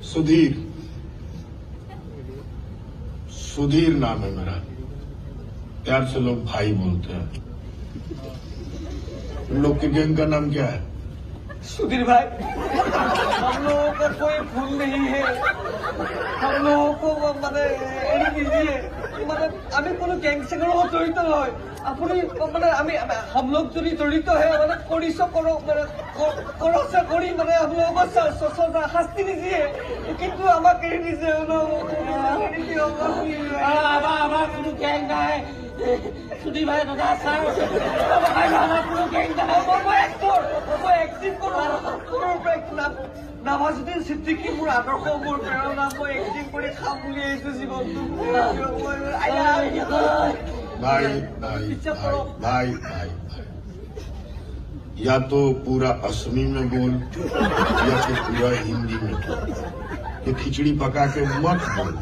सुधीर, सुधीर नाम है मेरा। प्यार से लोग भाई बोलते हैं। तुम लोग की गैंग का नाम क्या है? सुधीर भाई, हम लोगों का कोई भूल नहीं है। हम लोगों को মানে এড়িয়ে दीजिए। মানে আমি কোনো গ্যাংস্টারের লগত জড়িত নহয়। আপুনি মানে हम लोग যদি জড়িত है মানে কৰিছ করো মানে করছে করি মানে हम लोगों को सजा শাস্তি दीजिए। কিন্তু আমাকে এড়িয়ে दीजिए। আমার কোনো গ্যাং নাই। सुधीर भाई दादा सर আমার কোনো গ্যাং নাই। মই এক্টিং করো। নামাজুদ্দিন সিদ্দিকী মোৰ আদৰ্শ মোৰ প্ৰেৰণা। মই এক্টিং কৰি খাম বুলি আহিছো জীৱনটো। भाई भाई भाई भाई भाई या तो पूरा असमी में बोल या तो पूरा हिंदी में बोल। ये खिचड़ी पका के मत बोल।